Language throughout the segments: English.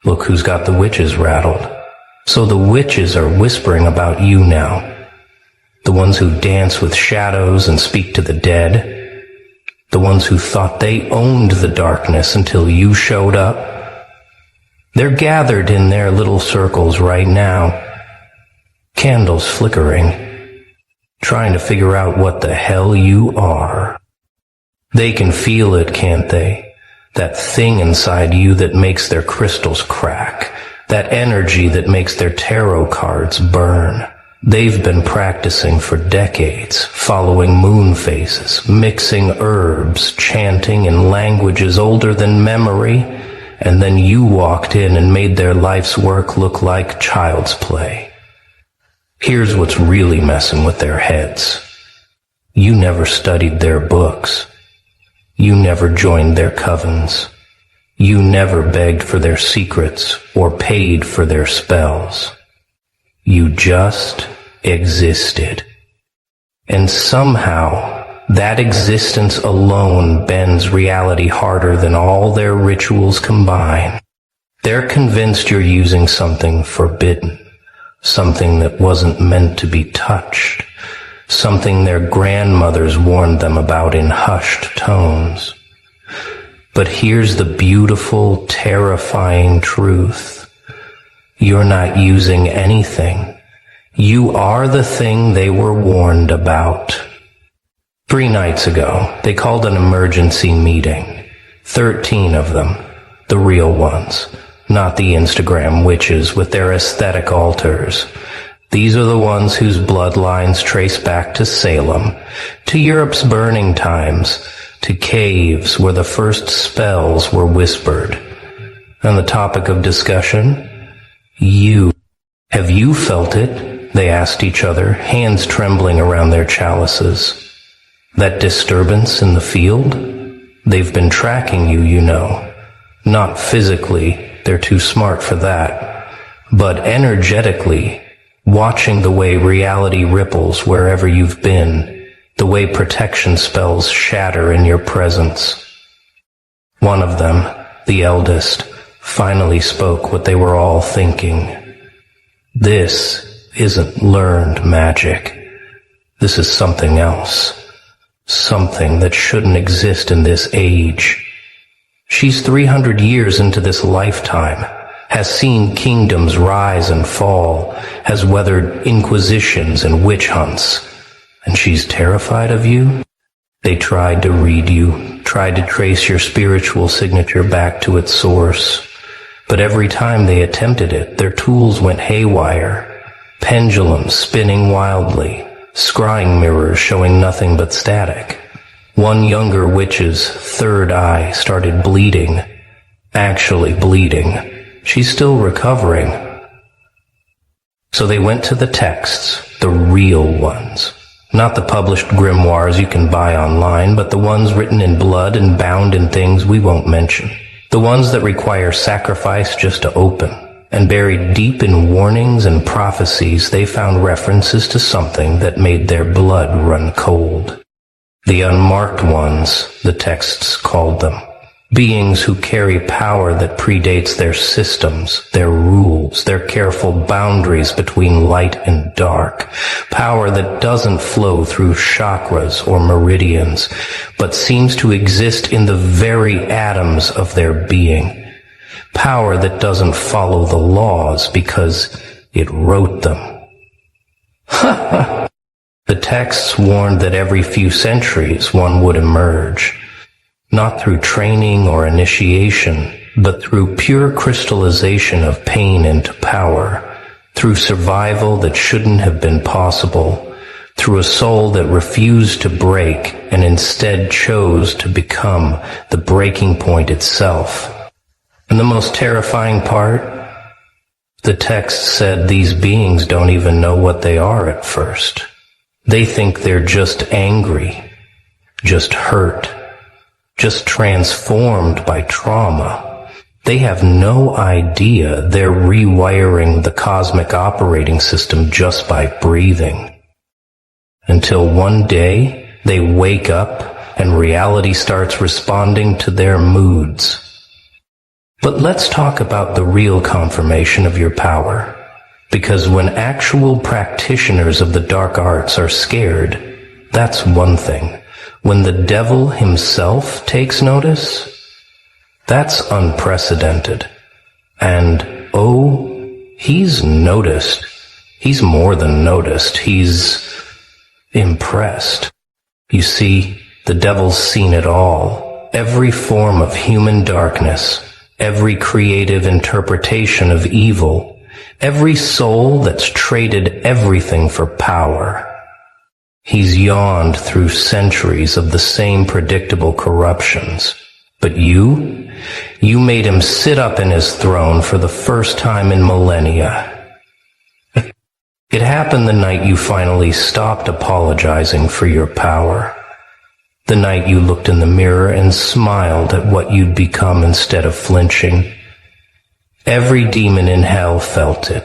Look who's got the witches rattled. So the witches are whispering about you now. The ones who dance with shadows and speak to the dead. The ones who thought they owned the darkness until you showed up. They're gathered in their little circles right now. Candles flickering, trying to figure out what the hell you are. They can feel it, can't they? That thing inside you that makes their crystals crack. That energy that makes their tarot cards burn. They've been practicing for decades, following moon phases, mixing herbs, chanting in languages older than memory, and then you walked in and made their life's work look like child's play. Here's what's really messing with their heads. You never studied their books. You never joined their covens. You never begged for their secrets or paid for their spells. You just existed. And somehow, that existence alone bends reality harder than all their rituals combine. They're convinced you're using something forbidden. Something that wasn't meant to be touched. Something their grandmothers warned them about in hushed tones. But here's the beautiful, terrifying truth. You're not using anything. You are the thing they were warned about. 3 nights ago, they called an emergency meeting. 13 of them, the real ones. Not the Instagram witches with their aesthetic altars. These are the ones whose bloodlines trace back to Salem, to Europe's burning times, to caves where the first spells were whispered. And the topic of discussion? You. Have you felt it? They asked each other, hands trembling around their chalices. That disturbance in the field? They've been tracking you, you know. Not physically. They're too smart for that. But energetically, watching the way reality ripples wherever you've been, the way protection spells shatter in your presence. One of them, the eldest, finally spoke what they were all thinking. This isn't learned magic. This is something else. Something that shouldn't exist in this age. She's 300 years into this lifetime, has seen kingdoms rise and fall, has weathered inquisitions and witch hunts. And she's terrified of you? They tried to read you, tried to trace your spiritual signature back to its source. But every time they attempted it, their tools went haywire. Pendulums spinning wildly, scrying mirrors showing nothing but static. One younger witch's third eye started bleeding. Actually bleeding. She's still recovering. So they went to the texts, the real ones. Not the published grimoires you can buy online, but the ones written in blood and bound in things we won't mention. The ones that require sacrifice just to open. And buried deep in warnings and prophecies, they found references to something that made their blood run cold. The unmarked ones, the texts called them. Beings who carry power that predates their systems, their rules, their careful boundaries between light and dark. Power that doesn't flow through chakras or meridians, but seems to exist in the very atoms of their being. Power that doesn't follow the laws because it wrote them. The texts warned that every few centuries one would emerge, not through training or initiation, but through pure crystallization of pain into power, through survival that shouldn't have been possible, through a soul that refused to break and instead chose to become the breaking point itself. And the most terrifying part? The text said these beings don't even know what they are at first. They think they're just angry, just hurt, just transformed by trauma. They have no idea they're rewiring the cosmic operating system just by breathing. Until one day, they wake up and reality starts responding to their moods. But let's talk about the real confirmation of your power. Because when actual practitioners of the dark arts are scared, that's one thing. When the devil himself takes notice, that's unprecedented. And, oh, he's noticed. He's more than noticed. He's impressed. You see, the devil's seen it all. Every form of human darkness, every creative interpretation of evil, every soul that's traded everything for power. He's yawned through centuries of the same predictable corruptions. But you made him sit up in his throne for the first time in millennia. It happened the night you finally stopped apologizing for your power. The night you looked in the mirror and smiled at what you'd become instead of flinching. Every demon in hell felt it.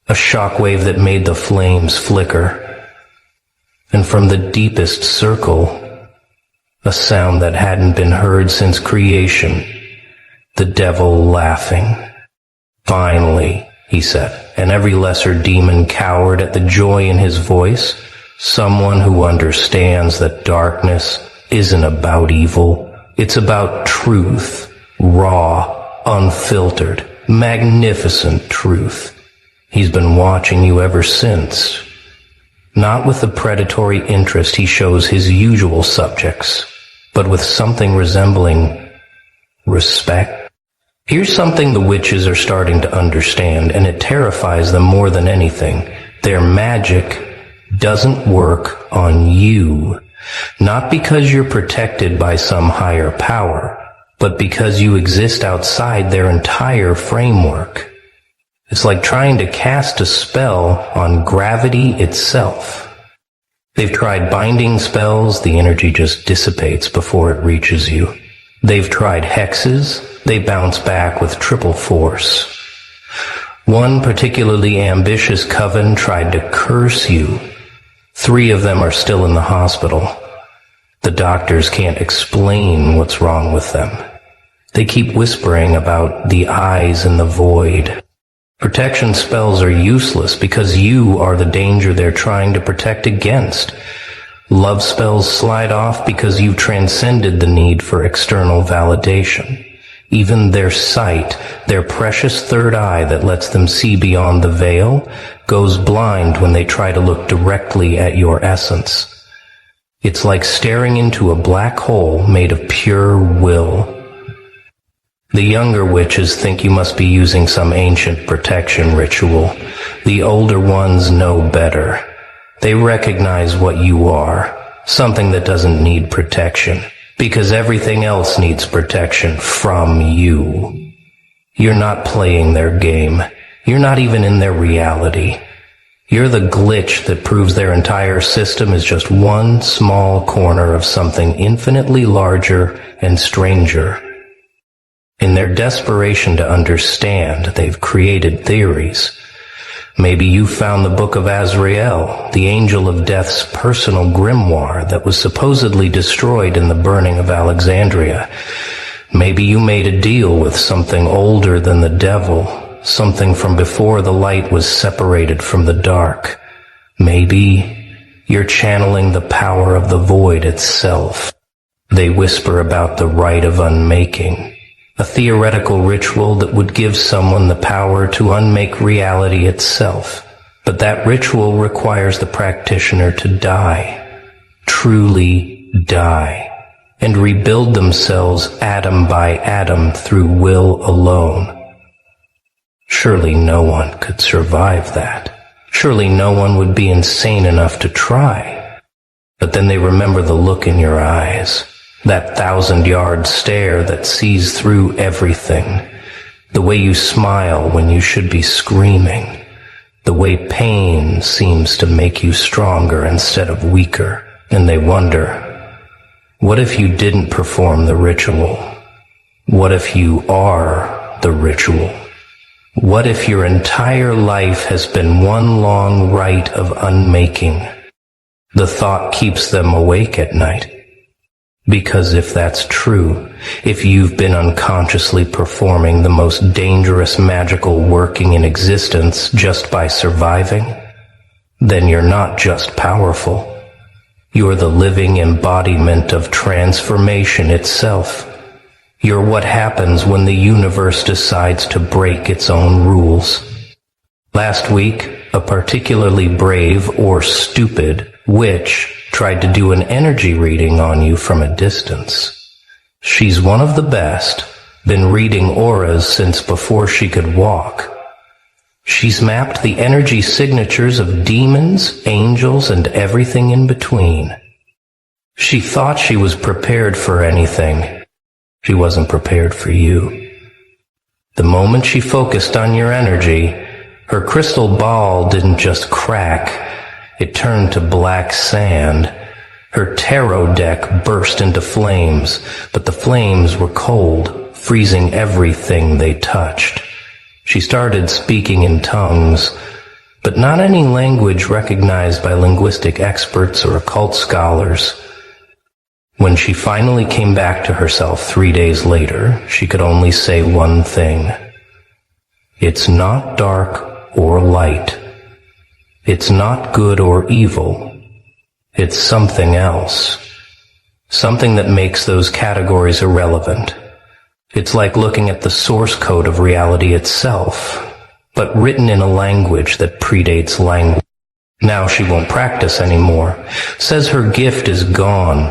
A shockwave that made the flames flicker. And from the deepest circle, a sound that hadn't been heard since creation, the devil laughing. Finally, he said, and every lesser demon cowered at the joy in his voice. Someone who understands that darkness isn't about evil. It's about truth, raw, unfiltered, magnificent truth. He's been watching you ever since. Not with the predatory interest he shows his usual subjects, but with something resembling respect. Here's something the witches are starting to understand, and it terrifies them more than anything. Their magic doesn't work on you. Not because you're protected by some higher power, but because you exist outside their entire framework. It's like trying to cast a spell on gravity itself. They've tried binding spells, the energy just dissipates before it reaches you. They've tried hexes, they bounce back with triple force. One particularly ambitious coven tried to curse you. 3 of them are still in the hospital. The doctors can't explain what's wrong with them. They keep whispering about the eyes in the void. Protection spells are useless because you are the danger they're trying to protect against. Love spells slide off because you've transcended the need for external validation. Even their sight, their precious third eye that lets them see beyond the veil, goes blind when they try to look directly at your essence. It's like staring into a black hole made of pure will. The younger witches think you must be using some ancient protection ritual. The older ones know better. They recognize what you are, something that doesn't need protection, because everything else needs protection from you. You're not playing their game. You're not even in their reality. You're the glitch that proves their entire system is just one small corner of something infinitely larger and stranger. In their desperation to understand, they've created theories. Maybe you found the Book of Azrael, the angel of death's personal grimoire that was supposedly destroyed in the burning of Alexandria. Maybe you made a deal with something older than the devil, something from before the light was separated from the dark. Maybe you're channeling the power of the void itself. They whisper about the rite of unmaking, a theoretical ritual that would give someone the power to unmake reality itself. But that ritual requires the practitioner to die, truly die, and rebuild themselves atom by atom through will alone. Surely no one could survive that. Surely no one would be insane enough to try. But then they remember the look in your eyes. That 1,000-yard stare that sees through everything. The way you smile when you should be screaming. The way pain seems to make you stronger instead of weaker. And they wonder, what if you didn't perform the ritual? What if you are the ritual? What if your entire life has been one long rite of unmaking? The thought keeps them awake at night. Because if that's true, if you've been unconsciously performing the most dangerous magical working in existence just by surviving, then you're not just powerful. You're the living embodiment of transformation itself. You're what happens when the universe decides to break its own rules. Last week, a particularly brave or stupid witch tried to do an energy reading on you from a distance. She's one of the best, been reading auras since before she could walk. She's mapped the energy signatures of demons, angels, and everything in between. She thought she was prepared for anything. She wasn't prepared for you. The moment she focused on your energy, her crystal ball didn't just crack, it turned to black sand. Her tarot deck burst into flames, but the flames were cold, freezing everything they touched. She started speaking in tongues, but not any language recognized by linguistic experts or occult scholars. When she finally came back to herself 3 days later, she could only say one thing. It's not dark or light. It's not good or evil. It's something else. Something that makes those categories irrelevant. It's like looking at the source code of reality itself, but written in a language that predates language. Now she won't practice anymore. Says her gift is gone,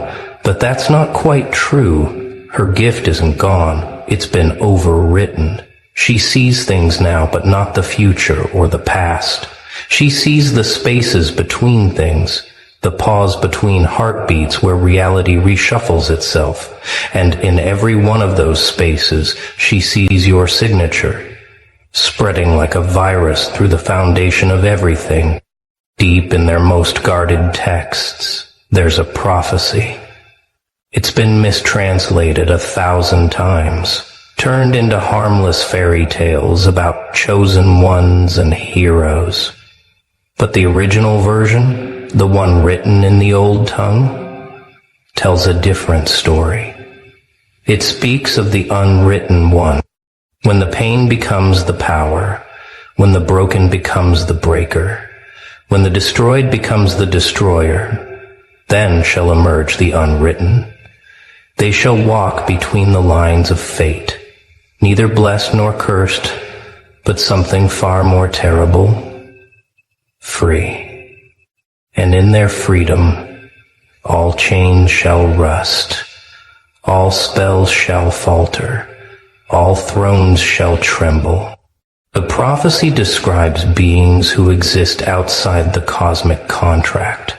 but that's not quite true. Her gift isn't gone. It's been overwritten. She sees things now, but not the future or the past. She sees the spaces between things, the pause between heartbeats where reality reshuffles itself, and in every one of those spaces she sees your signature, spreading like a virus through the foundation of everything. Deep in their most guarded texts, there's a prophecy. It's been mistranslated 1,000 times, turned into harmless fairy tales about chosen ones and heroes. But the original version, the one written in the old tongue, tells a different story. It speaks of the unwritten one, when the pain becomes the power, when the broken becomes the breaker, when the destroyed becomes the destroyer, then shall emerge the unwritten. They shall walk between the lines of fate, neither blessed nor cursed, but something far more terrible, free. And in their freedom, all chains shall rust, all spells shall falter, all thrones shall tremble. The prophecy describes beings who exist outside the cosmic contract,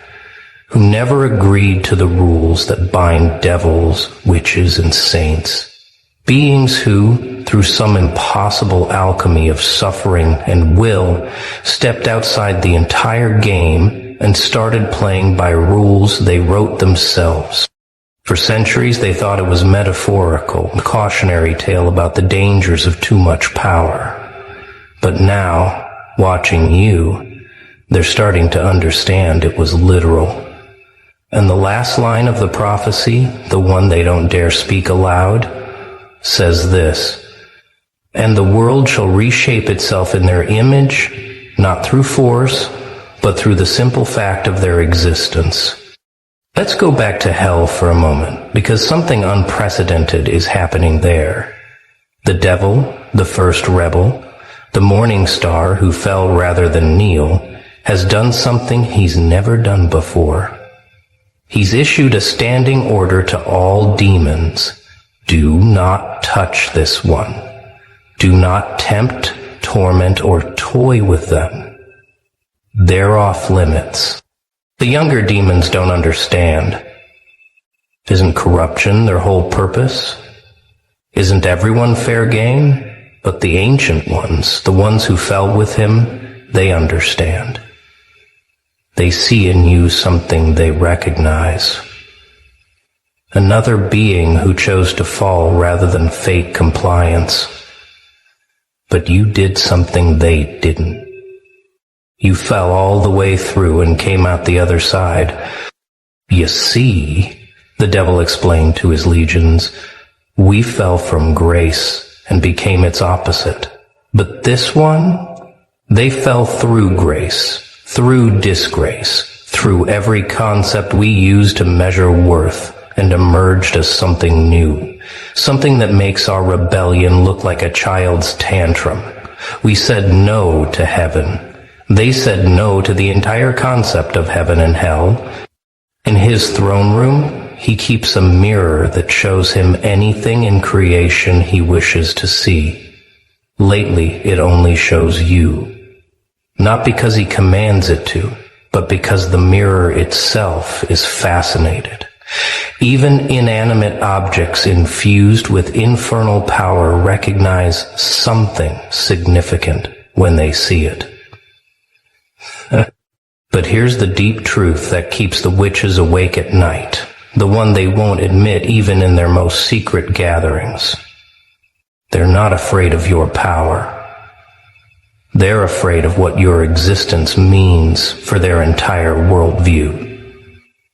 who never agreed to the rules that bind devils, witches, and saints. Beings who, through some impossible alchemy of suffering and will, stepped outside the entire game and started playing by rules they wrote themselves. For centuries they thought it was metaphorical, a cautionary tale about the dangers of too much power. But now, watching you, they're starting to understand it was literal. And the last line of the prophecy, the one they don't dare speak aloud, says this, "And the world shall reshape itself in their image, not through force, but through the simple fact of their existence." Let's go back to hell for a moment, because something unprecedented is happening there. The devil, the first rebel, the morning star who fell rather than kneel, has done something he's never done before. He's issued a standing order to all demons. Do not touch this one. Do not tempt, torment, or toy with them. They're off limits. The younger demons don't understand. Isn't corruption their whole purpose? Isn't everyone fair game? But the ancient ones, the ones who fell with him, they understand. They see in you something they recognize. Another being who chose to fall rather than fake compliance. But you did something they didn't. You fell all the way through and came out the other side. You see, The devil explained to his legions, "We fell from grace and became its opposite. But this one, they fell through grace, through disgrace, through every concept we use to measure worth, and emerged as something new, something that makes our rebellion look like a child's tantrum. We said no to heaven. They said no to the entire concept of heaven and hell. In his throne room, he keeps a mirror that shows him anything in creation he wishes to see. Lately, it only shows you. Not because he commands it to, but because the mirror itself is fascinated. Even inanimate objects infused with infernal power recognize something significant when they see it. But here's the deep truth that keeps the witches awake at night, the one they won't admit even in their most secret gatherings. They're not afraid of your power. They're afraid of what your existence means for their entire worldview.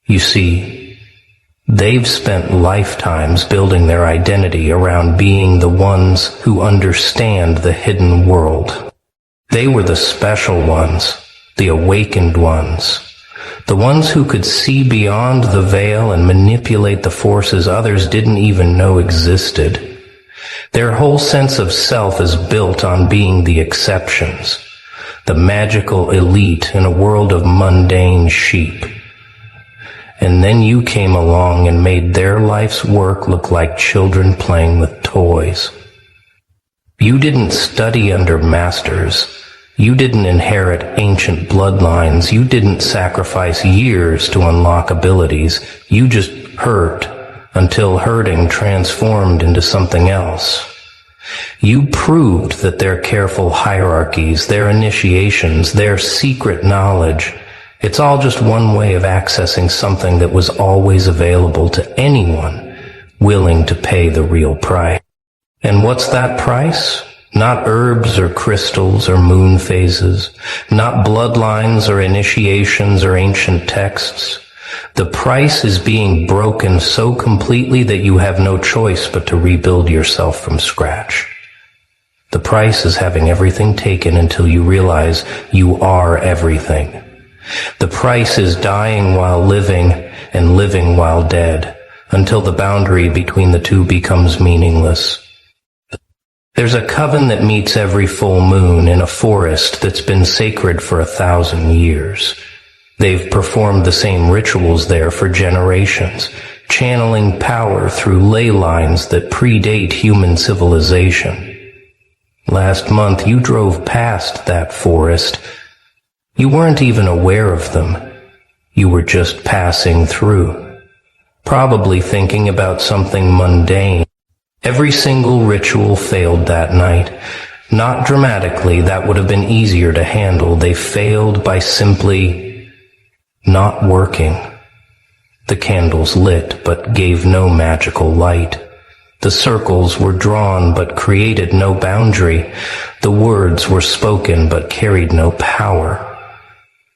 You see, they've spent lifetimes building their identity around being the ones who understand the hidden world. They were the special ones, the awakened ones, the ones who could see beyond the veil and manipulate the forces others didn't even know existed. Their whole sense of self is built on being the exceptions, the magical elite in a world of mundane sheep. And then you came along and made their life's work look like children playing with toys. You didn't study under masters. You didn't inherit ancient bloodlines. You didn't sacrifice years to unlock abilities. You just hurt until hurting transformed into something else. You proved that their careful hierarchies, their initiations, their secret knowledge, it's all just one way of accessing something that was always available to anyone willing to pay the real price. And what's that price? Not herbs or crystals or moon phases, not bloodlines or initiations or ancient texts. The price is being broken so completely that you have no choice but to rebuild yourself from scratch. The price is having everything taken until you realize you are everything. The price is dying while living and living while dead, until the boundary between the two becomes meaningless. There's a coven that meets every full moon in a forest that's been sacred for 1,000 years. They've performed the same rituals there for generations, channeling power through ley lines that predate human civilization. Last month you drove past that forest. You weren't even aware of them. You were just passing through, probably thinking about something mundane. Every single ritual failed that night. Not dramatically, that would have been easier to handle. They failed by simply not working. The candles lit, but gave no magical light. The circles were drawn, but created no boundary. The words were spoken, but carried no power.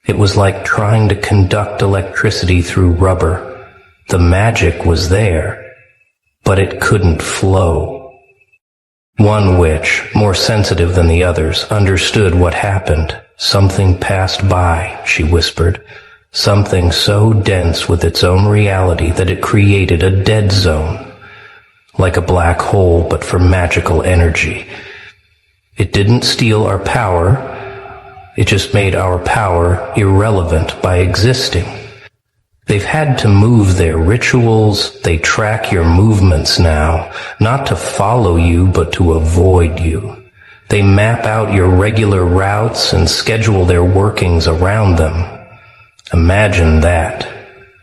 It was like trying to conduct electricity through rubber. The magic was there, but it couldn't flow. One witch, more sensitive than the others, understood what happened. Something passed by, she whispered. Something so dense with its own reality that it created a dead zone, like a black hole but for magical energy. It didn't steal our power, it just made our power irrelevant by existing. They've had to move their rituals, they track your movements now, not to follow you but to avoid you. They map out your regular routes and schedule their workings around them. Imagine that.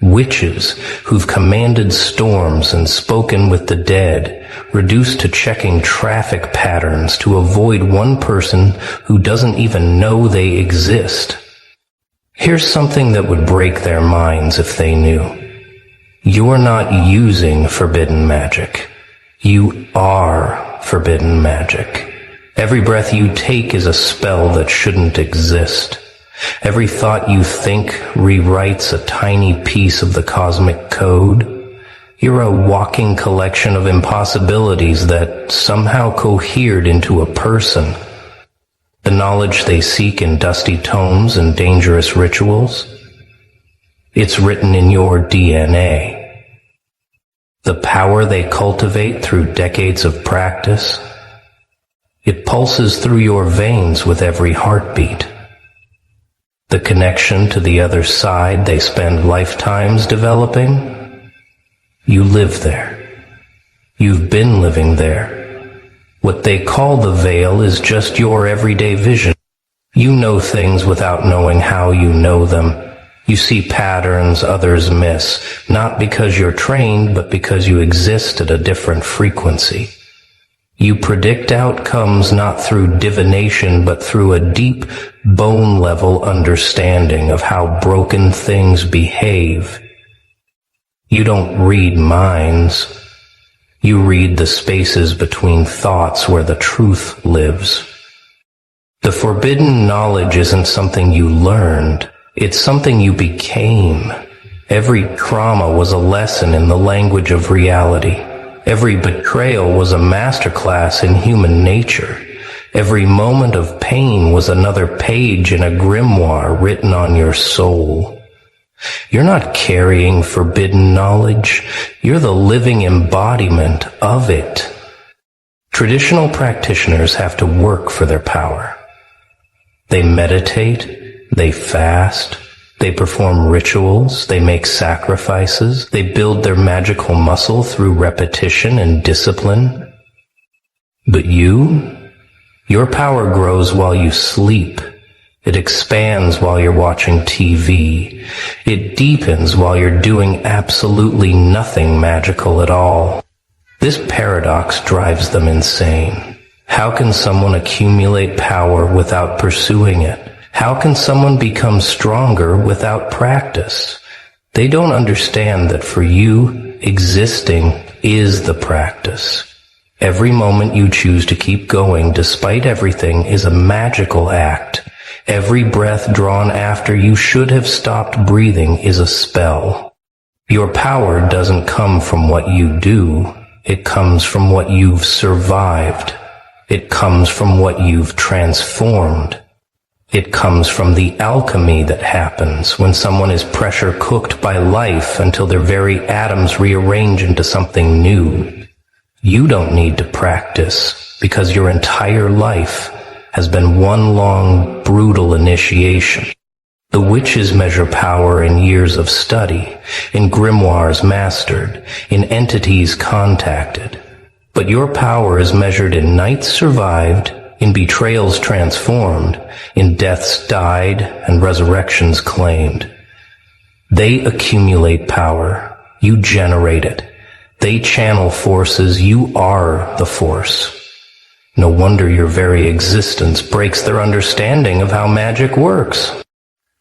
Witches who've commanded storms and spoken with the dead, reduced to checking traffic patterns to avoid one person who doesn't even know they exist. Here's something that would break their minds if they knew. You're not using forbidden magic. You are forbidden magic. Every breath you take is a spell that shouldn't exist. Every thought you think rewrites a tiny piece of the cosmic code. You're a walking collection of impossibilities that somehow cohered into a person. The knowledge they seek in dusty tomes and dangerous rituals, it's written in your DNA. The power they cultivate through decades of practice, it pulses through your veins with every heartbeat. The connection to the other side they spend lifetimes developing, you live there. You've been living there. What they call the veil is just your everyday vision. You know things without knowing how you know them. You see patterns others miss, not because you're trained, but because you exist at a different frequency. You predict outcomes not through divination, but through a deep, bone-level understanding of how broken things behave. You don't read minds. You read the spaces between thoughts where the truth lives. The forbidden knowledge isn't something you learned. It's something you became. Every trauma was a lesson in the language of reality. Every betrayal was a masterclass in human nature. Every moment of pain was another page in a grimoire written on your soul. You're not carrying forbidden knowledge. You're the living embodiment of it. Traditional practitioners have to work for their power. They meditate, they fast, they perform rituals, they make sacrifices, they build their magical muscle through repetition and discipline. But your power grows while you sleep. It expands while you're watching TV. It deepens while you're doing absolutely nothing magical at all. This paradox drives them insane. How can someone accumulate power without pursuing it? How can someone become stronger without practice? They don't understand that for you, existing is the practice. Every moment you choose to keep going despite everything is a magical act. Every breath drawn after you should have stopped breathing is a spell. Your power doesn't come from what you do. It comes from what you've survived. It comes from what you've transformed. It comes from the alchemy that happens when someone is pressure cooked by life until their very atoms rearrange into something new. You don't need to practice because your entire life has been one long, brutal initiation. The witches measure power in years of study, in grimoires mastered, in entities contacted. But your power is measured in nights survived, in betrayals transformed, in deaths died, and resurrections claimed. They accumulate power. You generate it. They channel forces. You are the force. No wonder your very existence breaks their understanding of how magic works.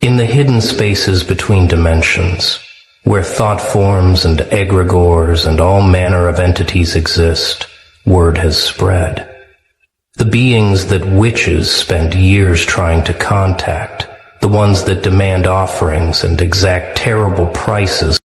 In the hidden spaces between dimensions, where thought forms and egregores and all manner of entities exist, word has spread. The beings that witches spend years trying to contact, the ones that demand offerings and exact terrible prices,